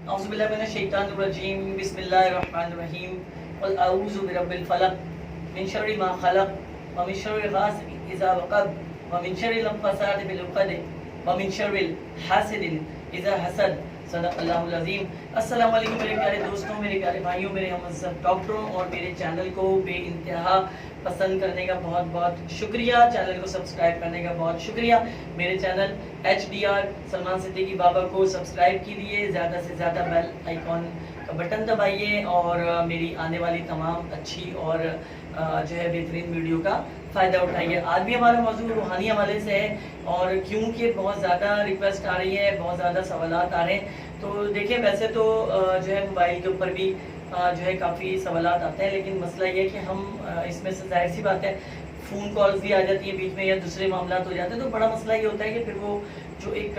اعوذ باللہ من الشیطان الرجیم بسم اللہ الرحمن الرحیم قل اعوذ برب الفلق من شر ما خلق ومن شر غاسق اذا وقب ومن شر النفاثات في العقد ومن شر حاسد اذا حسد صدق اللہ العظیم۔ السلام علیکم میرے پیارے دوستوں، میرے پیارے بھائیوں، میرے ہم ڈاکٹروں اور میرے چینل کو بے انتہا پسند کرنے کا بہت بہت شکریہ، چینل کو سبسکرائب کرنے کا بہت شکریہ۔ میرے چینل HDR سلمان صدیقی بابا کو سبسکرائب کیجیے، زیادہ سے زیادہ بیل آئیکن کا بٹن دبائیے اور میری آنے والی تمام اچھی اور جو ہے بہترین ویڈیو کا فائدہ اٹھائیے۔ آج بھی ہمارا موضوع روحانی حوالے سے ہے، اور کیونکہ بہت زیادہ ریکویسٹ آ رہی ہے، بہت زیادہ سوالات آ رہے ہیں، تو دیکھیں ویسے تو جو ہے موبائل کے اوپر بھی جو ہے کافی سوالات آتے ہیں، لیکن مسئلہ یہ ہے کہ ہم اس میں سے ظاہر سی بات ہے فون کالز بھی آ جاتی ہیں بیچ میں یا دوسرے معاملات ہو جاتے ہیں، تو بڑا مسئلہ یہ ہوتا ہے کہ پھر وہ جو ایک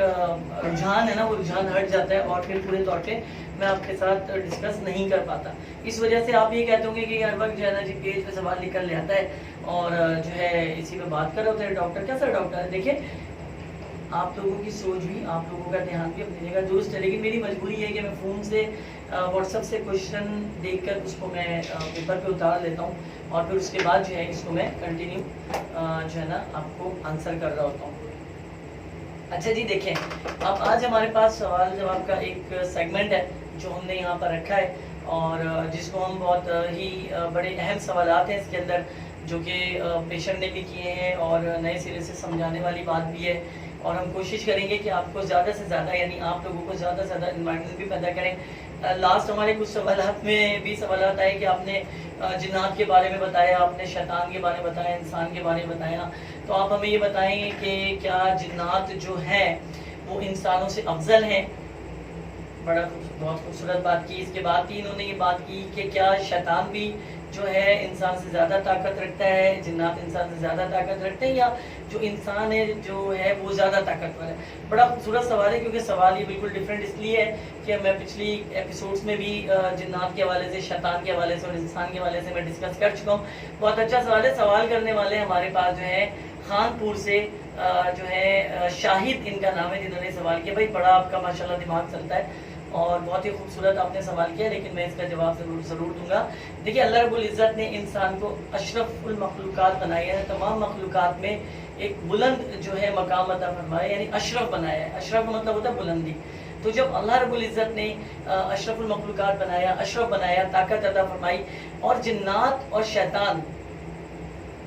رجحان ہے نا، وہ رجحان ہٹ جاتا ہے اور پھر پورے طور پہ میں آپ کے ساتھ ڈسکس نہیں کر پاتا۔ اس وجہ سے آپ یہ کہتے ہوں گے کہ ہر وقت جو ہے نا جی پیج پہ سوال نکل لے آتا ہے اور جو ہے اسی پہ بات کر رہے ہوتے ہیں ڈاکٹر کیسا ڈاکٹر ہے۔ دیکھیں آپ لوگوں کی سوچ بھی، آپ لوگوں کا دھیان بھی اپنی جگہ درست ہے، لیکن میری مجبوری ہے کہ میں فون سے واٹس ایپ سے کوشچن دیکھ کر اس کو میں پیپر پہ اتار لیتا ہوں اور پھر اس کے بعد جو ہے اس کو میں کنٹینیو جو ہے نا آپ کو آنسر کر رہا ہوتا ہوں۔ اچھا جی دیکھیں، اب آج ہمارے پاس سوال جواب کا ایک سیگمنٹ ہے جو ہم نے یہاں پر رکھا ہے، اور جس کو ہم بہت ہی بڑے اہم سوالات ہیں اس کے اندر جو کہ پیشنٹ نے بھی کیے ہیں اور نئے سرے سے سمجھانے والی بات بھی ہے، اور ہم کوشش کریں گے کہ آپ کو زیادہ سے زیادہ یعنی آپ لوگوں کو زیادہ سے زیادہ انوائرمنٹ بھی پیدا کریں۔ لاسٹ ہمارے کچھ سوالات میں بھی سوالات آئے کہ آپ نے جنات کے بارے میں بتایا، آپ نے شیطان کے بارے میں بتایا، انسان کے بارے میں بتایا، تو آپ ہمیں یہ بتائیں کہ کیا جنات جو ہیں وہ انسانوں سے افضل ہیں؟ بہت خوبصورت بات کی۔ اس کے بعد بھی انہوں نے یہ بات کی کہ کیا شیطان بھی جو ہے انسان سے زیادہ طاقت رکھتا ہے، جنات انسان سے زیادہ طاقت رکھتے ہیں، یا جو انسان ہے جو ہے وہ زیادہ طاقتور ہے؟ بڑا خوبصورت سوال ہے، کیونکہ سوال یہ بالکل ڈیفرنٹ اس لیے ہے کہ میں پچھلی ایپیسوڈز میں بھی جنات کے حوالے سے، شیطان کے حوالے سے اور انسان کے حوالے سے میں ڈسکس کر چکا ہوں۔ بہت اچھا سوال ہے۔ سوال کرنے والے ہمارے پاس جو ہے خان پور سے جو ہے شاہد ان کا نام ہے، جنہوں نے سوال کیا۔ بھائی بڑا آپ کا ماشاءاللہ دماغ چلتا ہے اور بہت ہی خوبصورت آپ نے سوال کیا، لیکن میں اس کا جواب ضرور دوں گا۔ دیکھیے اللہ رب العزت نے انسان کو اشرف المخلوقات بنایا ہے، تمام مخلوقات میں ایک بلند جو ہے مقام عطا فرمایا، یعنی اشرف بنایا ہے۔ اشرف کا مطلب ہوتا ہے بلندی۔ تو جب اللہ رب العزت نے اشرف المخلوقات بنایا، اشرف بنایا، طاقت عطا فرمائی، اور جنات اور شیطان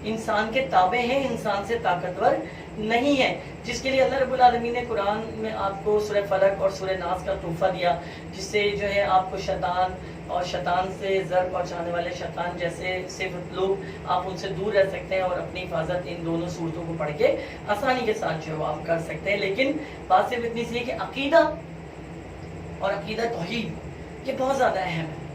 انسان کے تابع ہیں، انسان سے طاقتور نہیں ہے، جس کے لیے اللہ رب العالمین نے قرآن میں آپ کو سورہ فلق اور سورہ ناس کا تحفہ دیا، جس سے جو ہے آپ کو شیطان اور شیطان سے ضرر پہنچانے والے شیطان جیسے صفت لوگ آپ ان سے دور رہ سکتے ہیں اور اپنی حفاظت ان دونوں صورتوں کو پڑھ کے آسانی کے ساتھ جو آپ کر سکتے ہیں۔ لیکن بات صرف اتنی سی ہے کہ عقیدہ اور عقیدہ توحید یہ بہت زیادہ اہم ہے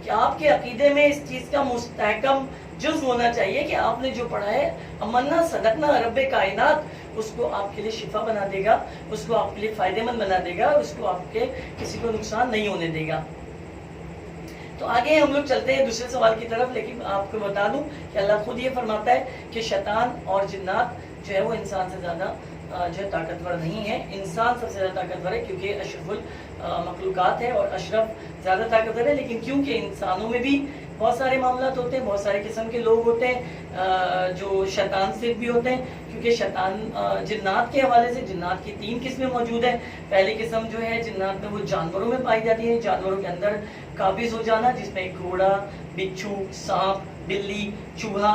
کہ آپ کے عقیدے میں اس چیز کا مستحکم جزو ہونا چاہیے کہ آپ نے جو پڑھا ہے امنا صدقنا رب کائنات اس کو آپ کے لیے شفا بنا دے گا، اس کو آپ کے لیے فائدہ مند بنا دے گا، اس کو آپ کے کسی کو نقصان نہیں ہونے دے گا۔ تو آگے ہم لوگ چلتے ہیں دوسرے سوال کی طرف، لیکن آپ کو بتا دوں کہ اللہ خود یہ فرماتا ہے کہ شیطان اور جنات جو ہے وہ انسان سے زیادہ جو ہے طاقتور نہیں ہے، انسان سب سے زیادہ طاقتور ہے کیونکہ اشرف المخلوقات ہے اور اشرف زیادہ طاقتور ہے۔ لیکن کیونکہ انسانوں میں بھی بہت سارے معاملات ہوتے ہیں، بہت سارے قسم کے لوگ ہوتے ہیں جو شیطان سے بھی ہوتے ہیں، کیونکہ شیطان جنات کے حوالے سے جنات کی 3 قسمیں موجود ہیں۔ پہلی قسم جو ہے جنات میں وہ جانوروں میں پائی جاتی ہے، جانوروں کے اندر قابض ہو جانا، جس میں گھوڑا، بچھو، سانپ، بلی، چوہا،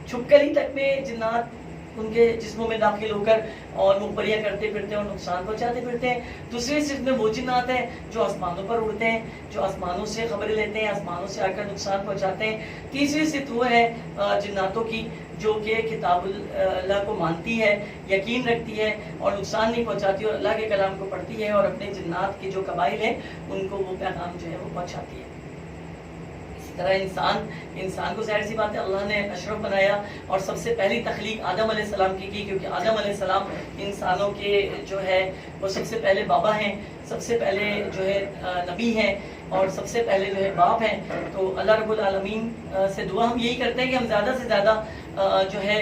چھپکلی تک میں جنات ان کے جسموں میں داخل ہو کر اور مخبریاں کرتے پھرتے ہیں اور نقصان پہنچاتے پھرتے ہیں۔ دوسری صرف میں وہ جنات ہیں جو آسمانوں پر اڑتے ہیں، جو آسمانوں سے خبریں لیتے ہیں، آسمانوں سے آ کر نقصان پہنچاتے ہیں۔ تیسری صرف وہ ہے جناتوں کی جو کہ کتاب اللہ کو مانتی ہے، یقین رکھتی ہے اور نقصان نہیں پہنچاتی، اور اللہ کے کلام کو پڑھتی ہے اور اپنے جنات کے جو قبائل ہیں ان کو وہ پیغام جو ہے وہ پہنچاتی ہے۔ انسان کو ظاہر سی بات ہے اللہ نے اشرف بنایا، اور سب سے پہلی تخلیق آدم علیہ السلام کی کیونکہ آدم علیہ السلام انسانوں کے جو ہے وہ سب سے پہلے بابا ہیں، سب سے پہلے جو ہے نبی ہیں اور سب سے پہلے جو ہے باپ ہیں۔ تو اللہ رب العالمین سے دعا ہم یہی کرتے ہیں کہ ہم زیادہ سے زیادہ جو ہے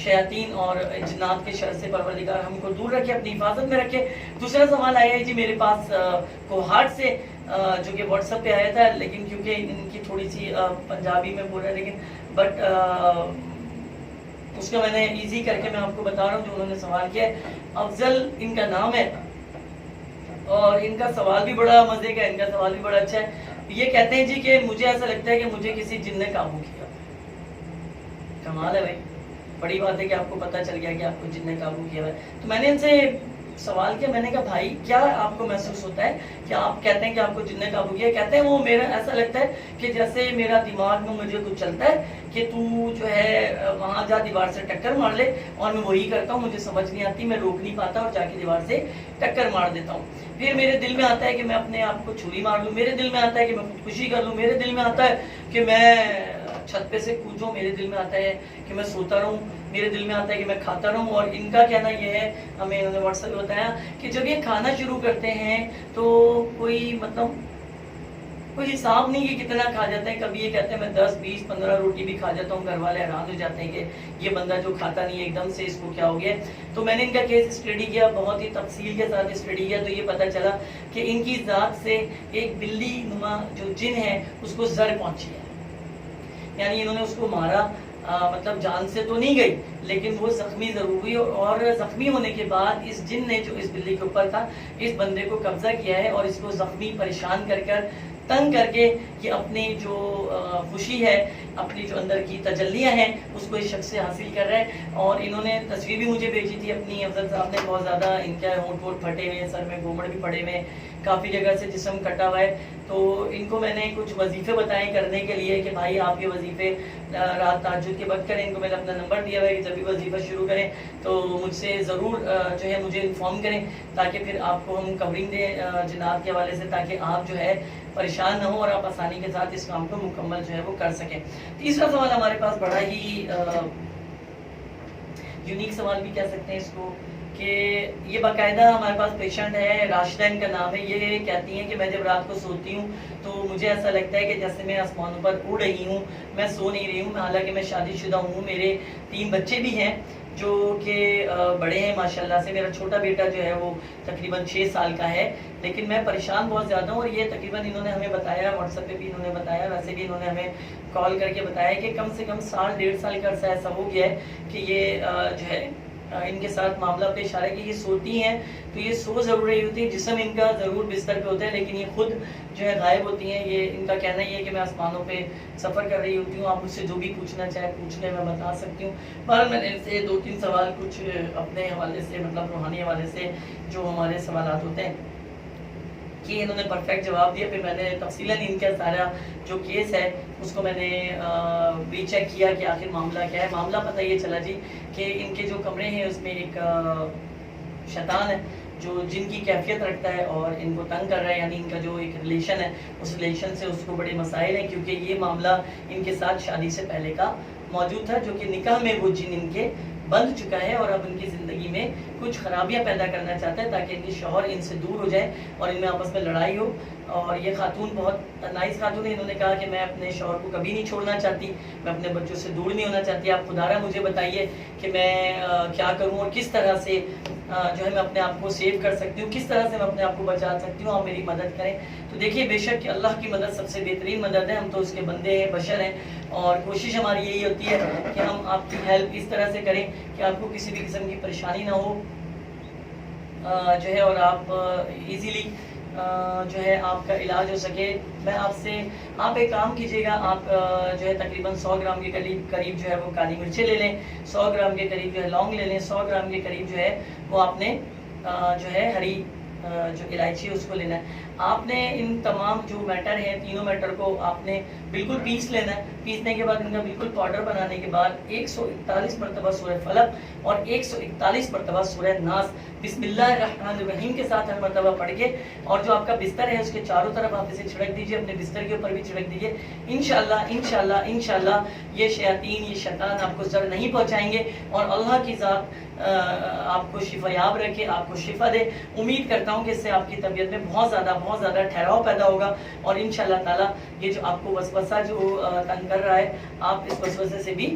شیاطین اور جنات کے شر سے پروردگار ہم کو دور رکھے، اپنی حفاظت میں رکھے۔ دوسرا سوال آیا ہے جی میرے پاس کوہاٹ سے، جو کہ واٹس ایپ پہ آیا تھا، لیکن کیونکہ ان کی تھوڑی سی پنجابی میں بول رہا ہے، لیکن بٹ اس کا میں نے ایزی کر کے میں آپ کو بتا رہا ہوں جو انہوں نے سوال کیا ہے۔ افضل ان کا نام ہے اور ان کا سوال بھی بڑا مزے کا، ان کا سوال بھی بڑا اچھا ہے۔ یہ کہتے ہیں جی کہ مجھے ایسا لگتا ہے کہ مجھے کسی جن نے قابو کیا۔ کمال ہے بھائی، بڑی بات ہے کہ آپ کو پتہ چل گیا کہ آپ کو جن نے قابو کیا ہے۔ تو میں نے ان سے سوال کیا، میں نے کہا بھائی کیا آپ کو محسوس ہوتا ہے کہ آپ کہتے ہیں کہ آپ کو جن نے قابو کیا؟ کہتے ہیں وہ میرا ایسا لگتا ہے کہ جیسے میرا دماغ میں مجھے کچھ چلتا ہے کہ تو جو ہے وہاں جا دیوار سے ٹکر مار لے، اور میں وہی کرتا ہوں، مجھے سمجھ نہیں آتی، میں روک نہیں پاتا اور جا کے دیوار سے ٹکر مار دیتا ہوں۔ پھر میرے دل میں آتا ہے کہ میں اپنے آپ کو چھری مار لوں، میرے دل میں آتا ہے کہ میں خودکشی کر لوں، میرے دل میں آتا ہے کہ میں چھت پہ سے کودوں، میرے دل میں آتا ہے کہ میں سوتا رہوں، میرے دل میں آتا ہے کہ میں کھاتا رہوں۔ اور ان کا کہنا یہ ہے، ہمیں انہوں نے واٹس ایپ بتایا کہ جب یہ کھانا شروع کرتے ہیں تو کوئی کوئی حساب نہیں کہ کتنا کھا جاتے ہیں۔ کبھی یہ کہتے ہیں میں 10 20 15 روٹی بھی کھا جاتا ہوں، گھر والے حیران ہو جاتے ہیں کہ یہ بندہ جو کھاتا نہیں ہے ایک دم سے اس کو کیا ہو گیا۔ تو میں نے ان کا کیس اسٹڈی کیا، بہت ہی تفصیل کے ساتھ اسٹڈی کیا، تو یہ پتہ چلا کہ ان کی ذات سے ایک بلی نما جو جن ہے اس کو زر پہنچی ہے، یعنی انہوں نے اس کو مارا، مطلب جان سے تو نہیں گئی لیکن وہ زخمی ضرور ہوئی، اور زخمی ہونے کے بعد اس جن نے جو اس بلی کے اوپر تھا اس بندے کو قبضہ کیا ہے اور اس کو زخمی پریشان کر تنگ کر کے یہ اپنی جو خوشی ہے، اپنی جو اندر کی تجلیاں ہیں اس کو اس شخص سے حاصل کر رہا ہے۔ اور انہوں نے تصویر بھی مجھے بھیجی تھی اپنی، افضل صاحب نے، بہت زیادہ ان کے ہونٹ وونٹ پھٹے ہوئے ہیں، سر میں گھومڑ بھی پڑے ہوئے ہیں، کافی جگہ سے جسم کٹا ہوا ہے۔ تو ان کو میں نے کچھ وظیفے بتائے کرنے کے لیے کہ بھائی آپ یہ وظیفے رات تہجد کے وقت کریں۔ ان کو میں نے اپنا نمبر دیا ہوا ہے کہ جب بھی وظیفہ شروع کریں تو مجھ سے ضرور جو ہے مجھے انفارم کریں، تاکہ پھر آپ کو ہم کورنگ دیں جناب کے حوالے سے، تاکہ آپ جو ہے پریشان نہ ہو اور آپ آسانی کے ساتھ اس کام کو مکمل جو ہے وہ کر سکیں۔ تیسرا سوال ہمارے پاس بڑا ہی یونیک سوال بھی کہہ سکتے ہیں اس کو، کہ یہ باقاعدہ ہمارے پاس پیشنٹ ہے، راشدہ ان کا نام ہے۔ یہ کہتی ہیں کہ میں جب رات کو سوتی ہوں تو مجھے ایسا لگتا ہے کہ جیسے میں آسمانوں پر اڑ رہی ہوں، میں سو نہیں رہی ہوں، حالانکہ میں شادی شدہ ہوں، میرے 3 بچے بھی ہیں جو کہ بڑے ہیں ماشاءاللہ سے۔ میرا چھوٹا بیٹا جو ہے وہ تقریباً 6 سال کا ہے، لیکن میں پریشان بہت زیادہ ہوں۔ اور یہ تقریباً انہوں نے ہمیں بتایا، واٹس ایپ پہ بھی انہوں نے بتایا، ویسے بھی انہوں نے ہمیں کال کر کے بتایا کہ کم سے کم 1.5 سال کا عرصہ ایسا ہو گیا ہے کہ یہ جو ہے ان کے ساتھ معاملہ پیش آ رہا ہے کہ یہ سوتی ہیں تو یہ سو ضرور رہی ہوتی ہے، جسم ان کا ضرور بستر پہ ہوتا ہے لیکن یہ خود جو ہے غائب ہوتی ہیں۔ یہ ان کا کہنا یہ ہے کہ میں آسمانوں پہ سفر کر رہی ہوتی ہوں، آپ مجھ سے جو بھی پوچھنا چاہے پوچھ لیں، میں بتا سکتی ہوں۔ پر میں نے ان سے 2-3 سوال کچھ اپنے حوالے سے، مطلب روحانی حوالے سے جو ہمارے سوالات ہوتے ہیں کہ انہوں نے پرفیکٹ جواب دیا۔ پھر میں نے تفصیلاً ان کا سارا جو کیس ہے اس کو میں نے بھی چیک کیا کہ آخر معاملہ کیا ہے۔ معاملہ پتہ یہ چلا جی کہ ان کے جو کمرے ہیں اس میں ایک شیطان ہے جو جن کی کیفیت رکھتا ہے اور ان کو تنگ کر رہا ہے، یعنی ان کا جو ایک ریلیشن ہے اس ریلیشن سے اس کو بڑے مسائل ہیں، کیونکہ یہ معاملہ ان کے ساتھ شادی سے پہلے کا موجود تھا، جو کہ نکاح میں وہ جن ان کے بند چکا ہے اور اب ان کی زندگی میں کچھ خرابیاں پیدا کرنا چاہتا ہے تاکہ ان کے شوہر ان سے دور ہو جائے اور ان میں آپس میں لڑائی ہو۔ اور یہ خاتون بہت نائس خاتون ہے، انہوں نے کہا کہ میں اپنے شوہر کو کبھی نہیں چھوڑنا چاہتی، میں اپنے بچوں سے دور نہیں ہونا چاہتی، آپ خدا را مجھے بتائیے کہ میں کیا کروں اور کس طرح سے جو ہے میں اپنے آپ کو سیو کر سکتی ہوں، کس طرح سے میں اپنے آپ کو بچا سکتی ہوں، آپ میری مدد کریں۔ تو دیکھیے بے شک کہ اللہ کی مدد سب سے بہترین مدد ہے، ہم تو اس کے بندے ہیں، بشر ہیں، اور کوشش ہماری یہی ہوتی ہے کہ ہم آپ کی ہیلپ اس طرح سے کریں کہ آپ کو کسی بھی قسم کی پریشانی نہ ہو جو ہے، اور آپ ایزیلی جو ہے آپ کا علاج ہو سکے۔ میں آپ سے، آپ ایک کام کیجیے گا، آپ جو ہے تقریباً 100 گرام کے قریب جو ہے وہ کالی مرچیں لے لیں، 100 گرام کے قریب جو ہے لونگ لے لیں، 100 گرام کے قریب جو ہے وہ آپ نے جو ہے ہری جو الائچی ہے اس کو لینا ہے۔ آپ نے ان تمام جو میٹر ہیں، تینوں میٹر کو آپ نے بالکل پیس لینا ہے۔ پیسنے کے بعد ان کا بالکل پاؤڈر بنانے کے بعد 141 مرتبہ سورہ فلق اور 141 مرتبہ سورہ ناس بسم اللہ الرحمن الرحیم کے ساتھ ہر مرتبہ پڑھ کے، اور جو آپ کا بستر ہے اس کے چاروں طرف آپ اسے چھڑک دیجئے، اپنے بستر کے اوپر بھی چھڑک دیجئے۔ انشاءاللہ انشاءاللہ انشاءاللہ یہ شیاطین، یہ شیطان آپ کو ضر نہیں پہنچائیں گے اور اللہ کی ذات آپ کو شفا یاب رکھے، آپ کو شفا دے۔ امید کرتا ہوں کہ اس سے آپ کی طبیعت میں بہت زیادہ ٹھہراؤ پیدا ہوگا، اور انشاءاللہ تعالی یہ جو آپ کو وسوسہ جو تنگ کر رہا ہے، آپ اس وسوسے سے بھی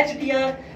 HTR